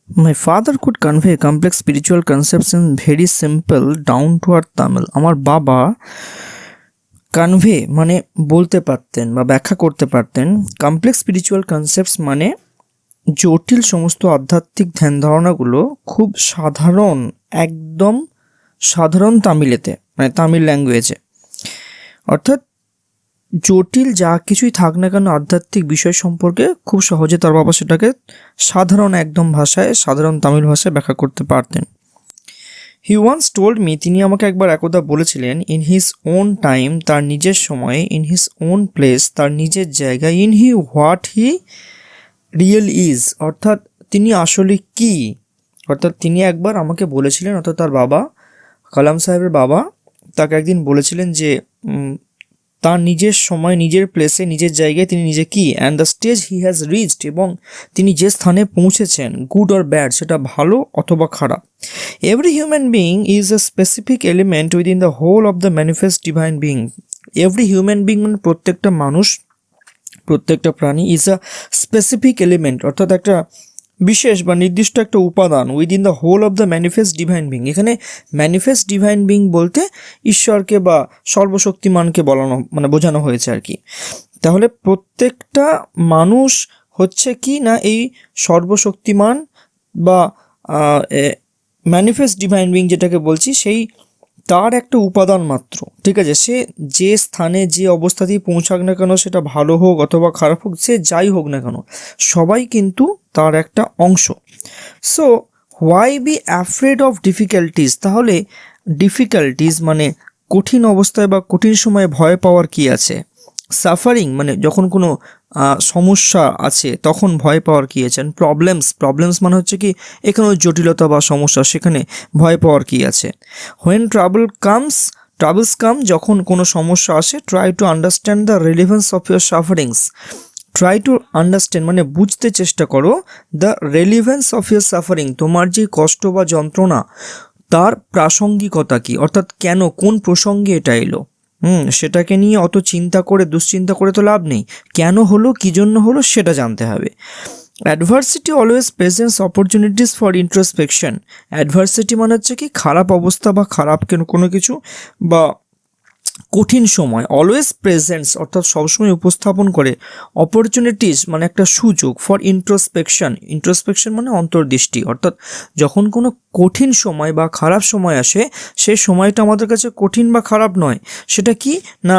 My father could convey complex spiritual concepts in very simple, down to earth Tamil. আমার বাবা convey মানে বলতে পারতেন বা ব্যাখ্যা করতে পারতেন কমপ্লেক্স স্পিরিচুয়াল কনসেপ্টস মানে জটিল সমস্ত আধ্যাত্মিক ধ্যান ধারণাগুলো খুব সাধারণ, একদম সাধারণ তামিলেতে, মানে তামিল ল্যাঙ্গুয়েজে। অর্থাৎ জটিল যা কিছুই থাক না কেন আধ্যাত্মিক বিষয় সম্পর্কে খুব সহজে তার বাবা সেটাকে সাধারণ একদম ভাষায়, সাধারণ তামিল ভাষায় ব্যাখ্যা করতে পারতেন। হি ওয়ান্স টোল্ড মি, তিনি আমাকে একবার একদা বলেছিলেন, ইন হিজ ওন টাইম, তার নিজের সময়ে, ইন হিজ ওন প্লেস, তার নিজের জায়গায়, in he what he real is, অর্থাৎ তিনি আসলে কি। অর্থাৎ তিনি একবার আমাকে বলেছিলেন, অর্থাৎ তার বাবা, কালাম সাহেবের বাবা তাকে একদিন বলেছিলেন যে তার নিজের সময়, নিজের প্লেসে, নিজের জায়গায় তিনি নিজে কি, and the stage he has reached, এবং তিনি যে স্থানে পৌঁছেছেন, গুড অর ব্যাড, সেটা ভালো অথবা খারাপ। Every human being is a specific element within the whole of the manifest divine being. Every human being মানে প্রত্যেকটা মানুষ, প্রত্যেকটা প্রাণী, ইজ আ স্পেসিফিক এলিমেন্ট, অর্থাৎ একটা বিশেষ বা নির্দিষ্ট একটা উপাদান within the whole of the manifest divine being. এখানে ম্যানিফেস্ট ডিভাইন বিং বলতে ঈশ্বরকে বা সর্বশক্তিমানকে বোঝানো হয়েছে আর কি। তাহলে প্রত্যেকটা মানুষ হচ্ছে কি না এই সর্বশক্তিমান বা ম্যানিফেস্ট ডিভাইন বিং যেটাকে বলছি, সেই তার একটা উপাদান মাত্র, ঠিক আছে। সে যে স্থানে, যে অবস্থাতেই পৌঁছাক না কেন, সেটা ভালো হোক অথবা খারাপ হোক, সে যাই হোক না কেন, সবাই কিন্তু তার একটা অংশ। So why be afraid of difficulties, তাহলে ডিফিকাল্টিস মানে কঠিন অবস্থায় বা কঠিন সময়ে ভয় পাওয়ার কি আছে। সাফারিং মানে যখন কোনো সমস্যা আছে তখন ভয় পাওয়ার কী আছে। প্রবলেমস মানে হচ্ছে কি এখানে জটিলতা বা সমস্যা, সেখানে ভয় পাওয়ার কী আছে। হোয়েন ট্রাবলস কাম, যখন কোনো সমস্যা আসে, try to understand the relevance of your sufferings. Try to understand মানে বুঝতে চেষ্টা করো, the relevance of your suffering, তোমার যে কষ্ট বা যন্ত্রণা তার প্রাসঙ্গিকতা কী, অর্থাৎ কেন, কোন প্রসঙ্গে এটা এলো। সেটাকে নিয়ে অত চিন্তা করে, দুশ্চিন্তা করে তো লাভ নেই। কেন হলো, কী জন্য হলো, সেটা জানতে হবে। Adversity always presents opportunities for introspection. Adversity মানে হচ্ছে কি খারাপ অবস্থা বা খারাপ কোনো কিছু বা কঠিন সময়, অলওয়েজ প্রেজেন্টস অর্থাৎ সবসময় উপস্থাপন করে, অপরচুনিটিস মানে একটা সুযোগ, ফর ইন্ট্রোস্পেকশন মানে অন্তর্দৃষ্টি। অর্থাৎ যখন কোনো কঠিন সময় বা খারাপ সময় আসে, সেই সময়টা আমাদের কাছে কঠিন বা খারাপ নয়, সেটা কি না,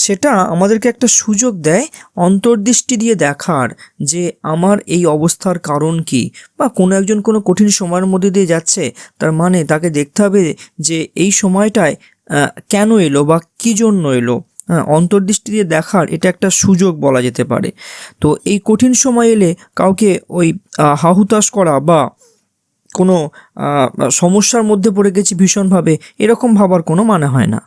সেটা আমাদেরকে একটা সুযোগ দেয় অন্তর্দৃষ্টি দিয়ে দেখার যে আমার এই অবস্থার কারণ কি, বা কোনো একজন কোনো কঠিন সময়ের মধ্যে দিয়ে যাচ্ছে, তার মানে তাকে দেখতে হবে যে এই সময়টায় কেন এলো বা কী জন্য এলো। অন্তর্দৃষ্টি দিয়ে দেখার এটা একটা সুযোগ বলা যেতে পারে। তো এই কঠিন সময় এলে কাউকে ওই হাহুতাশ করা বা কোনো সমস্যার মধ্যে পড়ে গেছি ভীষণভাবে, এরকম ভাবার কোনো মানে হয় না।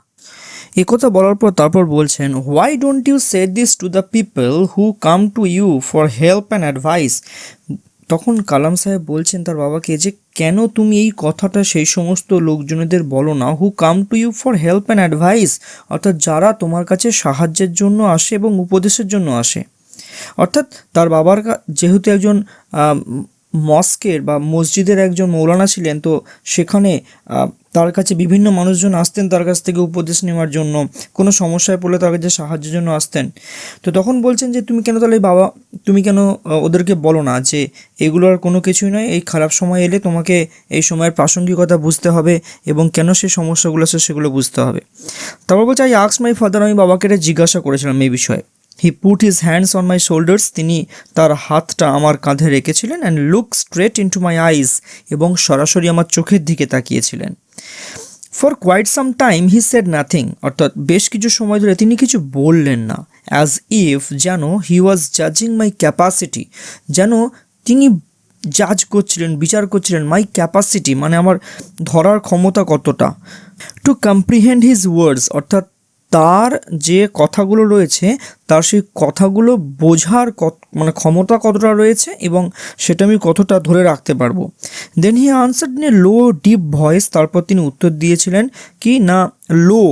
একথা বলার পর তারপর বলছেন, why don't you say this to the people who come to you for help and advice. তখন কালাম সাহেব বলছেন তার বাবাকে যে কেন তুমি এই কথাটা সেই সমস্ত লোকজনেদের বলো না, who come to you for help and advice, অর্থাৎ যারা তোমার কাছে সাহায্যের জন্য আসে এবং উপদেশের জন্য আসে। অর্থাৎ তার বাবার যেহেতু একজন মস্কের বা মসজিদের একজন মৌলানা ছিলেন, তো সেখানে তার কাছে বিভিন্ন মানুষজন আসতেন তার কাছ থেকে উপদেশ নেওয়ার জন্য, কোনো সমস্যায় পড়লে তার কাছে সাহায্যের জন্য আসতেন। তো তখন বলছেন যে তুমি কেন তাহলে বাবা, তুমি কেন ওদেরকে বলো না যে এগুলোর কোনো কিছুই নয়, এই খারাপ সময় এলে তোমাকে এই সময়ের প্রাসঙ্গিকতা বুঝতে হবে এবং কেন সেই সমস্যাগুলো আছে সেগুলো বুঝতে হবে। তারপর বলছে, আই আস্কড মাই ফাদার, আমি বাবাকে এটা জিজ্ঞাসা করেছিলাম এই বিষয়ে। He put his hands on my shoulders, তিনি তার হাতটা আমার কাঁধে রেখেছিলেন, and look straight into my eyes, এবং সরাসরি আমার চোখের দিকে তাকিয়েছিলেন। For quite some time he said nothing, অর্থাৎ বেশ কিছু সময় ধরে তিনি কিছু বললেন না। অ্যাজ ইফ, যেন, হি ওয়াজ জাজিং মাই ক্যাপাসিটি, যেন তিনি জাজ করছিলেন, বিচার করছিলেন, মাই ক্যাপাসিটি মানে আমার ধরার ক্ষমতা কতটা, টু কম্প্রিহেন্ড হিজ ওয়ার্ডস, অর্থাৎ তার যে কথাগুলো রয়েছে তার সেই কথাগুলো বোঝার ক্ষমতা কতটা রয়েছে এবং সেটা আমি কতটা ধরে রাখতে পারবো। Then he answered in a low deep voice, তারপর তিনি উত্তর দিয়েছিলেন কি না, লো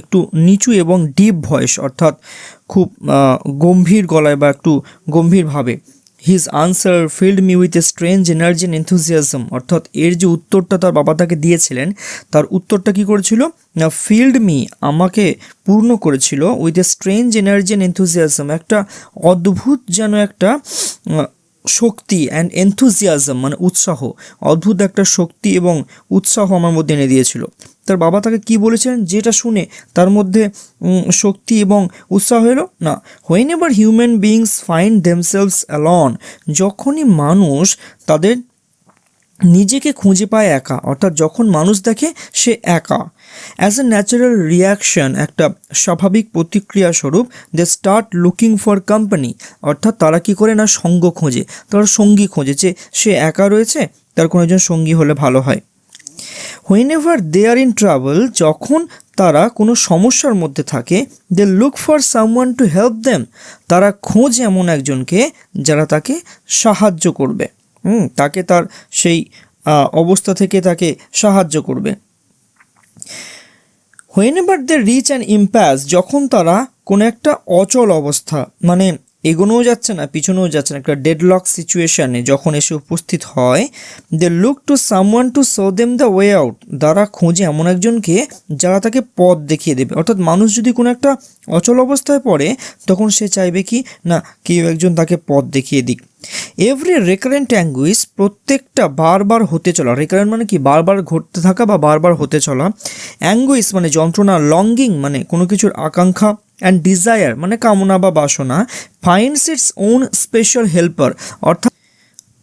একটু নিচু এবং ডিপ ভয়েস, অর্থাৎ খুব গম্ভীর গলায় বা একটু গম্ভীরভাবে, his answer filled me with a strange energy and enthusiasm, অর্থাৎ এর যে উত্তরটা তার বাবা তাকে দিয়েছিলেন, তার উত্তরটা কি করেছিল না, ফিল্ড মি আমাকে পূর্ণ করেছিল with a strange energy and enthusiasm, একটা অদ্ভুত যেন একটা শক্তি অ্যান্ড এনথুজিয়াজম মানে উৎসাহ, অদ্ভুত একটা শক্তি এবং উৎসাহ আমার মধ্যে এনে দিয়েছিল। তার বাবা তাকে কি বলেছিলেন যেটা শুনে তার মধ্যে শক্তি এবং উৎসাহ এলো না, whenever human beings find themselves alone, যখনই মানুষ তাদের নিজেকে খুঁজে পায় একা, অর্থাৎ যখন মানুষ দেখে সে একা, অ্যাজ এ ন্যাচারাল রিয়াকশন একটা স্বাভাবিক প্রতিক্রিয়া স্বরূপ they start looking for company, অর্থাৎ তারা কি করে না সঙ্গ খোঁজে, তারা সঙ্গী খোঁজে, যে সে একা রয়েছে তার কোনো একজন সঙ্গী হলে ভালো হয়। Whenever they are in trouble, যখন তারা কোনো সমস্যার মধ্যে থাকে, they look for someone to help them, তারা খোঁজে এমন একজনকে যারা তাকে সাহায্য করবে, তাকে তার সেই অবস্থা থেকে তাকে সাহায্য করবে। Whenever they reach an impasse, যখন তারা কোনো একটা অচল অবস্থা মানে এগোনোও যাচ্ছে না পিছনেও যাচ্ছে না, একটা ডেডলক সিচুয়েশানে যখন এসে উপস্থিত হয়, they look to someone to show them the way out, তারা খোঁজে এমন একজনকে যারা তাকে পথ দেখিয়ে দেবে। অর্থাৎ মানুষ যদি কোনো একটা অচল অবস্থায় পড়ে তখন সে চাইবে কি না কেউ একজন তাকে পথ দেখিয়ে দিক। এভরি রেকারেন্ট অ্যাঙ্গুইজ, প্রত্যেকটা বারবার হতে চলা, রেকারেন্ট মানে কি বারবার ঘটতে থাকা বা বারবার হতে চলা, অ্যাঙ্গুইজ মানে যন্ত্রণা, লঙ্গিং মানে কোনো কিছুর আকাঙ্ক্ষা, অ্যান্ড ডিজায়ার মানে কামনা বা বাসনা, finds its own special helper, অর্থাৎ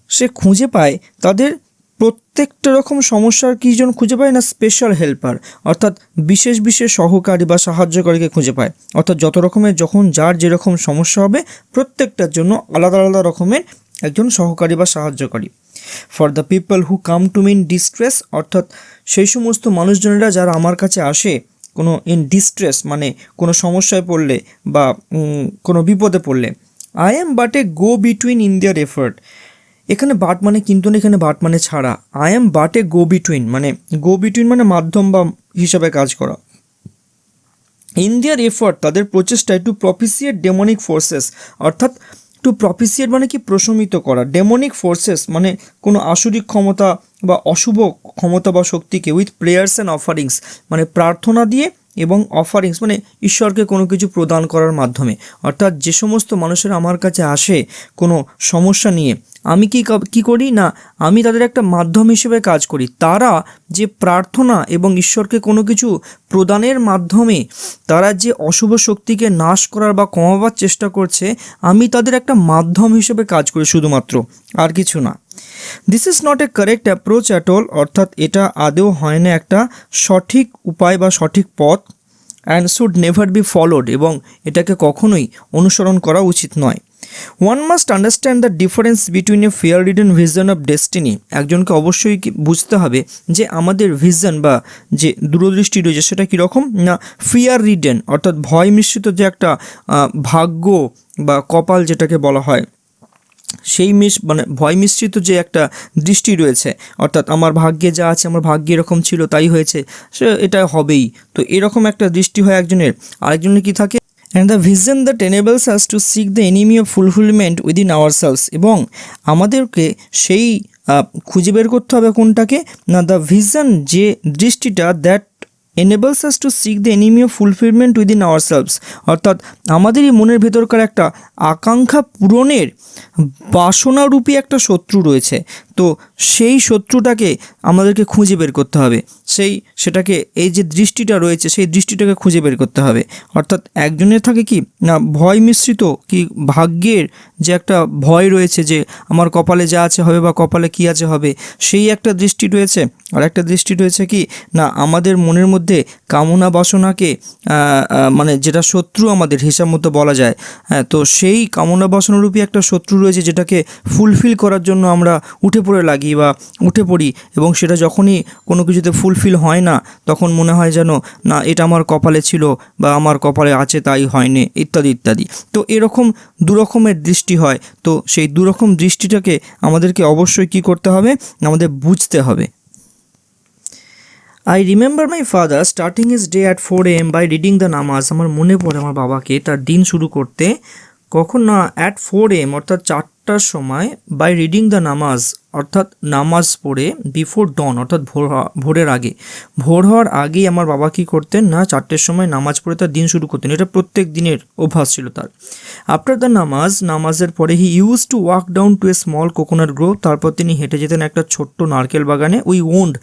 সে খুঁজে পায় তাদের প্রত্যেকটা রকম সমস্যার কীজন খুঁজে পায় না স্পেশাল হেল্পার, অর্থাৎ বিশেষ বিশেষ সহকারী বা সাহায্যকারীকে খুঁজে পায়। অর্থাৎ যত রকমের যখন যার যেরকম সমস্যা হবে প্রত্যেকটার জন্য আলাদা আলাদা রকমের একজন সহকারী বা সাহায্যকারী। For the people who come to me in distress, অর্থাৎ সেই সমস্ত মানুষজনেরা যারা আমার কাছে আসে কোনো ইন ডিস্ট্রেস মানে কোনো সমস্যায় পড়লে বা কোনো বিপদে পড়লে, I am but A go between in their effort, এখানে বাট মানে কিন্তু না, এখানে বাট মানে ছাড়া, I am but A go between মানে মাধ্যম বা হিসাবে কাজ করা, ইন দেয়ার এফার্ট তাদের প্রচেষ্টায়, টু প্রপিসিয়েট ডেমনিক ফোর্সেস, অর্থাৎ টু প্রপিসিয়েট মানে কি প্রশমিত করা, ডেমনিক ফোর্সেস মানে কোনো আসরিক ক্ষমতা বা অশুভ ক্ষমতা বা শক্তিকে, উইথ প্রেয়ার্স অ্যান্ড অফারিংস মানে প্রার্থনা দিয়ে এবং অফারিংস মানে ঈশ্বরকে কোনো কিছু প্রদান করার মাধ্যমে। অর্থাৎ যে সমস্ত মানুষেরা আমার কাছে আসে কোনো সমস্যা নিয়ে, আমি কি করি না, আমি তাদের একটা মাধ্যম হিসেবে কাজ করি, তারা যে প্রার্থনা এবং ঈশ্বরকে কোনো কিছু প্রদানের মাধ্যমে তারা যে অশুভ শক্তিকে নাশ করার বা কমাবার চেষ্টা করছে, আমি তাদের একটা মাধ্যম হিসেবে কাজ করি শুধুমাত্র, আর কিছু না। This is not a correct approach at all, অর্থাৎ এটা আদৌ হয় না একটা সঠিক উপায় বা সঠিক পথ, and should never be followed, এবং এটাকে কখনোই অনুসরণ করা উচিত নয়। One must understand the difference between A fear ridden vision of destiny, একজনকে অবশ্যই বুঝতে হবে যে আমাদের ভিশন বা যে দূরদৃষ্টি রয়েছে সেটা কীরকম না, ফিয়ার রিডেন অর্থাৎ ভয় মিশ্রিত যে একটা ভাগ্য বা কপাল যেটাকে বলা হয়, সেই মানে ভয় মিশ্রিত যে একটা দৃষ্টি রয়েছে, অর্থাৎ আমার ভাগ্যে যা আছে, আমার ভাগ্যে এরকম ছিল তাই হয়েছে, সে এটা হবেই, তো এরকম একটা দৃষ্টি হয় একজনের। আরেকজনের কি থাকে, and the vision that enables us to seek the enemy of fulfilment within ourselves, এবং আমাদেরকে সেই খুঁজে বের করতে হবে কোনটাকে না, দ্য ভিশন যে দৃষ্টিটা that enables us to seek the enemy of fulfillment within ourselves, অর্থাৎ আমাদেরই মনের ভেতরকার একটা আকাঙ্ক্ষা পূরণের বাসনারূপী একটা শত্রু রয়েছে, তো সেই শত্রুটাকে আমাদেরকে খুঁজে বের করতে হবে, সেটাকে এই যে দৃষ্টিটা রয়েছে সেই দৃষ্টিটাকে খুঁজে বের করতে হবে। অর্থাৎ একজনের থাকে কি না ভয় মিশ্রিত কি ভাগ্যের যে একটা ভয় রয়েছে যে আমার কপালে যা আছে হবে বা কপালে কী আছে হবে, সেই একটা দৃষ্টি রয়েছে। আর একটা দৃষ্টি রয়েছে কি না আমাদের মনের মধ্যে কামনা বাসনাকে মানে যেটা শত্রু আমাদের হিসাব মতো বলা যায়, হ্যাঁ, তো সেই কামনা বাসনারূপী একটা শত্রু রয়েছে যেটাকে ফুলফিল করার জন্য আমরা উঠে পড়ি, এবং সেটা যখনই কোনো কিছুতে ফুলফিল হয় না তখন মনে হয় যেন না এটা আমার কপালে ছিল বা আমার কপালে আছে তাই হয়নি ইত্যাদি ইত্যাদি। তো এরকম দুরকমের দৃষ্টি হয়, তো সেই দুরকম দৃষ্টিটাকে আমাদেরকে অবশ্যই কী করতে হবে, আমাদের বুঝতে হবে। I remember my father starting his day at 4 AM by reading the নামাজ, আমার মনে পড়ে আমার বাবাকে তার দিন শুরু করতে কখন না অ্যাট 4 AM অর্থাৎ 4 4টার সময় বাই রিডিং দ্য নামাজ, অর্থাৎ নামাজ পড়ে বিফোর ডন, অর্থাৎ ভোরের আগে, ভোর হওয়ার আগেই আমার বাবা কী করতেন না 4টের সময় নামাজ পড়ে তার দিন শুরু করতেন। এটা প্রত্যেক দিনের অভ্যাস ছিল তার। আফটার দ্য নামাজের পরে he use to walk down to a small coconut Grove, তারপর তিনি হেঁটে যেতেন একটা ছোট্ট নারকেল বাগানে। উই ওন্ড,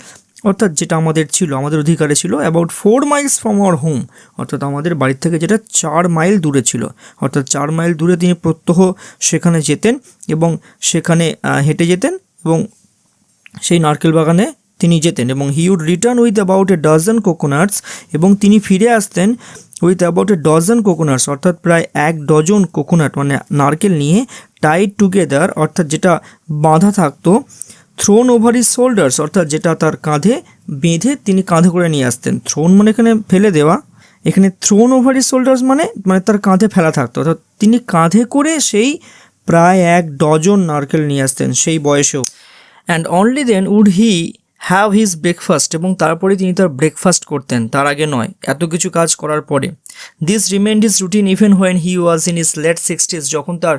অর্থাৎ যেটা আমাদের ছিল, আমাদের অধিকারে ছিল, about 4 Miles from our home, অর্থাৎ আমাদের বাড়ির থেকে যেটা 4 মাইল দূরে ছিল, অর্থাৎ 4 মাইল দূরে তিনি প্রত্যহ সেখানে যেতেন এবং সেখানে হেঁটে যেতেন এবং সেই নারকেল বাগানে তিনি যেতেন। এবং he would return with about a dozen coconuts, এবং তিনি ফিরে আসতেন with about a dozen coconuts, অর্থাৎ প্রায় 1 ডজন কোকোনাট মানে নারকেল নিয়ে, টাইড টুগেদার, অর্থাৎ যেটা বাঁধা থাকতো, থ্রোন ওভার হিজ শোল্ডার্স, অর্থাৎ যেটা তার কাঁধে বেঁধে তিনি কাঁধে করে নিয়ে আসতেন। থ্রোন মানে এখানে ফেলে দেওয়া, এখানে থ্রোন ওভার হিজ শোল্ডার্স মানে তার কাঁধে ফেলা থাকতো, অর্থাৎ তিনি কাঁধে করে সেই প্রায় 1 ডজন নারকেল নিয়ে আসতেন সেই বয়সেও। And only then would he have his breakfast, এবং তারপরে তিনি তার ব্রেকফাস্ট করতেন, তার আগে নয়, এত কিছু কাজ করার পরে। This remained his routine even when he was in his late 60s, যখন তার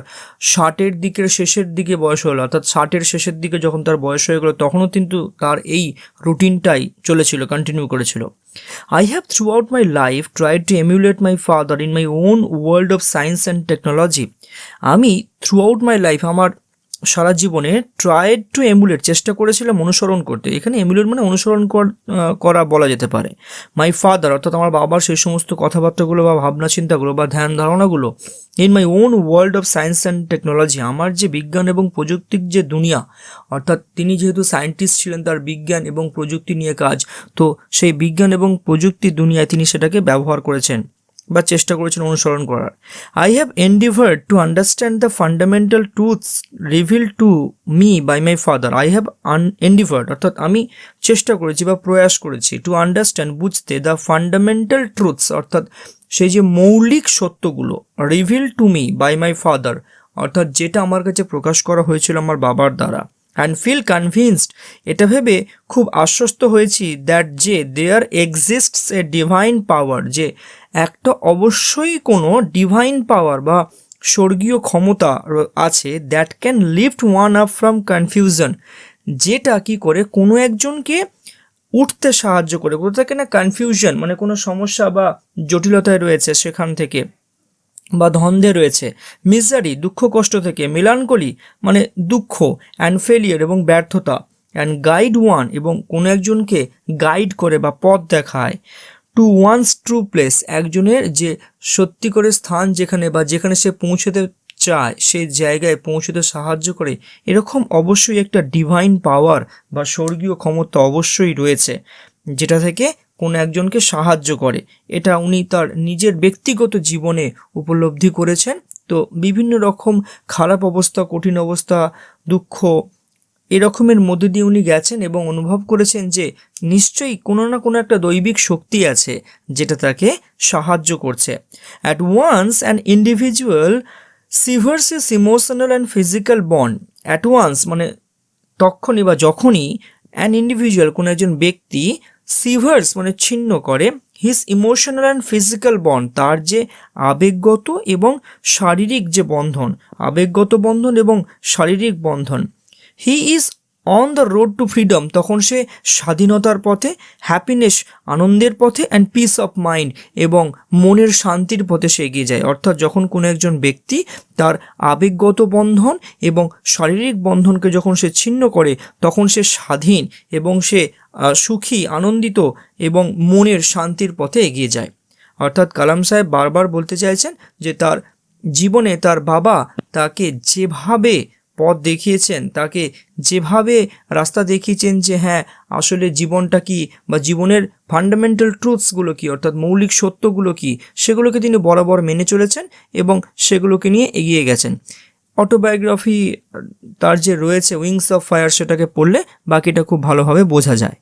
60-এর দিকের শেষের দিকে বয়স হলো, অর্থাৎ 60-এর শেষের দিকে যখন তার বয়স হয়ে গেলো, তখনও কিন্তু তার এই রুটিনটাই চলেছিল, কন্টিনিউ করেছিল। I have throughout my life tried to emulate my father in my own world of science and technology. আমি থ্রু আউট মাই লাইফ, আমার সারা জীবনে ট্রাইড টু এমুলেট, চেষ্টা করেছিলাম অনুসরণ করতে। এখানে এমুলেট মানে অনুসরণ করা বলা যেতে পারে। মাই ফাদার, অর্থাৎ আমার বাবার সেই সমস্ত কথাবার্তাগুলো বা ভাবনা চিন্তাগুলো বা ধ্যান ধারণাগুলো, in my own world of science and technology, আমার যে বিজ্ঞান এবং প্রযুক্তির যে দুনিয়া, অর্থাৎ তিনি যেহেতু সায়েন্টিস্ট ছিলেন, তার বিজ্ঞান এবং প্রযুক্তি নিয়ে কাজ, তো সেই বিজ্ঞান এবং প্রযুক্তির দুনিয়ায় তিনি সেটাকে ব্যবহার করেছেন বা চেষ্টা করেছেন অনুসরণ করার। I have endeavoured to understand the fundamental truths reveal to me by my father. I have endeavoured, অর্থাৎ আমি চেষ্টা করেছি বা প্রয়াস করেছি, টু আন্ডারস্ট্যান্ড, বুঝতে, দ্য ফান্ডামেন্টাল ট্রুথস, অর্থাৎ সেই যে মৌলিক সত্যগুলো, reveal to me by my father, অর্থাৎ যেটা আমার কাছে প্রকাশ করা হয়েছিল আমার বাবার দ্বারা। অ্যান্ড ফিল কনভিন্সড, এটা ভেবে খুব আশ্বস্ত হয়েছি, দ্যাট যে দেয়ার এক্সিস্টস এ ডিভাইন পাওয়ার, যে একটা অবশ্যই কোনো ডিভাইন পাওয়ার বা স্বর্গীয় ক্ষমতা আছে, that can lift one up from confusion, যেটা কি করে কোনো একজনকে উঠতে সাহায্য করে। কোথা থেকে না, কনফিউশন মানে কোনো সমস্যা বা জটিলতায় রয়েছে সেখান থেকে, বা ধন্দে রয়েছে, মিজারি দুঃখ কষ্ট থেকে, মেলানকলি মানে দুঃখ, অ্যান্ড ফেলিয়ার এবং ব্যর্থতা, অ্যান্ড গাইড ওয়ান এবং কোনো একজনকে গাইড করে বা পথ দেখায়, টু ওয়ানস ট্রু প্লেস একজনের যে সত্যি করে স্থান যেখানে বা যেখানে সে পৌঁছতে চায় সেই জায়গায় পৌঁছতে সাহায্য করে, এরকম অবশ্যই একটা ডিভাইন পাওয়ার বা স্বর্গীয় ক্ষমতা অবশ্যই রয়েছে যেটা থেকে কোনো একজনকে সাহায্য করে। এটা উনি তার নিজের ব্যক্তিগত জীবনে উপলব্ধি করেছেন। তো বিভিন্ন রকম খারাপ অবস্থা, কঠিন অবস্থা, দুঃখ এরকমের মধ্যে দিয়ে উনি গেছেন এবং অনুভব করেছেন যে নিশ্চয়ই কোনো না কোনো একটা দৈবিক শক্তি আছে যেটা তাকে সাহায্য করছে। At once an individual severs his emotional and physical bond. At once মানে তখনই বা যখনই, অ্যান ইন্ডিভিজুয়াল কোনো একজন ব্যক্তি, সিভার্স মানে ছিন্ন করে, his emotional and physical bond তার যে আবেগগত এবং শারীরিক যে বন্ধন, আবেগগত বন্ধন এবং শারীরিক বন্ধন, he is on the road to freedom তখন সে স্বাধীনতার পথে, হ্যাপিনেস আনন্দের পথে, অ্যান্ড পিস অফ মাইন্ড এবং মনের শান্তির পথে সে এগিয়ে যায়। অর্থাৎ যখন কোনো একজন ব্যক্তি তার আবেগগত বন্ধন এবং শারীরিক বন্ধনকে যখন সে ছিন্ন করে তখন সে স্বাধীন এবং সে সুখী, আনন্দিত এবং মনের শান্তির পথে এগিয়ে যায়। অর্থাৎ কালাম সাহেব বারবার বলতে চাইছেন যে তার জীবনে তার বাবা তাকে যেভাবে পথ দেখিয়েছেন, তাকে যেভাবে রাস্তা দেখিয়েছেন যে হ্যাঁ আসলে জীবনটা কি বা জীবনের ফান্ডামেন্টাল ট্রুথসগুলো কি, অর্থাৎ মৌলিক সত্যগুলো কি, সেগুলোকে তিনি বরাবর মেনে চলেছেন এবং সেগুলোকে নিয়ে এগিয়ে গেছেন। অটোবায়োগ্রাফি তার যে রয়েছে উইংস অফ ফায়ার, সেটাকে পড়লে বাকিটা খুব ভালোভাবে বোঝা যায়।